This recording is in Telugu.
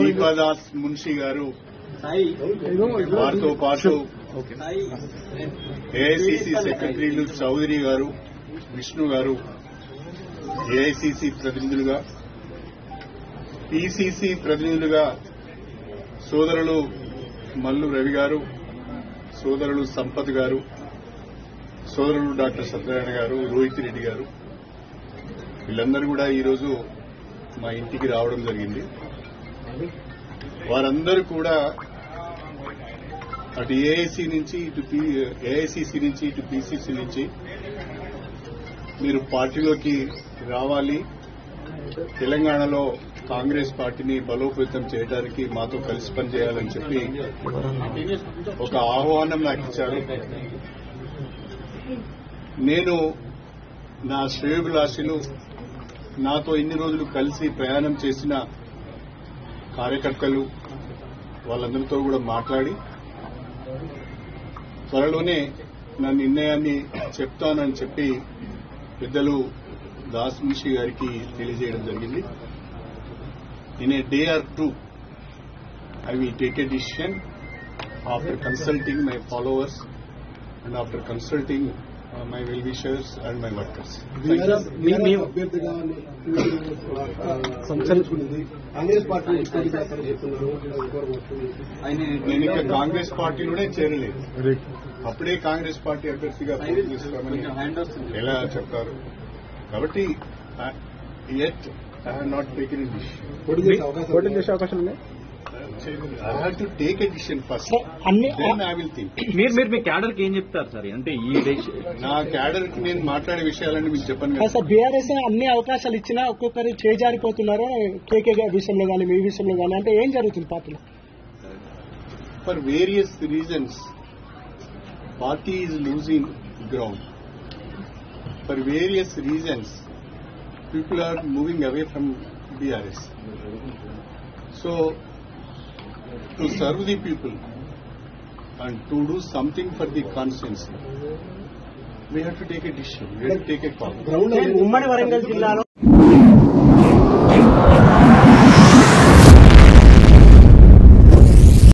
దీపాదాస్ మున్షి గారు, వారితో పాటు ఏఐసిసి సెక్రటరీలు చౌదరి గారు, విష్ణు గారు, ఏఐసిసి ప్రతినిధులుగా, పిసిసి ప్రతినిధులుగా సోదరులు మల్లు రవి గారు, సోదరులు సంపత్ గారు, సోదరులు డాక్టర్ సత్యనారాయణ గారు, రోహిత్ రెడ్డి గారు, వీళ్ళందరూ కూడా ఈరోజు మా ఇంటికి రావడం జరిగింది. వారందరూ కూడా అటు ఏఐసి నుంచి ఏఐసిసి నుంచి ఇటు పిసిసి నుంచి మీరు పార్టీలోకి రావాలి, తెలంగాణలో కాంగ్రెస్ పార్టీని బలోపేతం చేయడానికి మాతో కలిసి పనిచేయాలని చెప్పి ఒక ఆహ్వానం నాకు ఇచ్చారు. నేను నా శ్రేయోభిలాషులు, నాతో ఇన్ని రోజులు కలిసి ప్రయాణం చేసిన కార్యకర్తలు, వాళ్ళందరితో కూడా మాట్లాడి త్వరలోనే నా నిర్ణయాన్ని చెప్తానని చెప్పి పెద్దలు దాస్ మున్షి గారికి తెలియజేయడం జరిగింది. In a day or two, I will take a decision after consulting my followers and after consulting my well-wishers and my workers. నేను ఇంకా కాంగ్రెస్ పార్టీలోనే చేరలేదు. అప్పుడే కాంగ్రెస్ పార్టీ అభ్యర్థిగా పోటీ చేస్తామని ఎలా చెప్తారు? కాబట్టి yet I have not taken a decision. పోటీ చేసే అవకాశం ఉంది. I have to take a decision first. Then I will think. మీరు మీ క్యాడర్ కి ఏం చెప్తారు సార్? అంటే ఈ నా క్యాడర్ కి నేను మాట్లాడే విషయాలన్నీ మీకు చెప్పను కదా సార్. బీఆర్ఎస్ అన్ని అవకాశాలు ఇచ్చినా ఒక్కొక్కరు చేజారిపోతున్నారు. కేకే విషయంలో కానీ మీ విషయంలో కానీ అంటే ఏం జరుగుతుంది పార్టీలో? For various reasons, party is losing ground. For various reasons, people are moving away from BRS. So, to serve the people and to do something for the constituency, we have to take a decision. We have to take a call. ఉమ్మడి వరంగల్ జిల్లాలో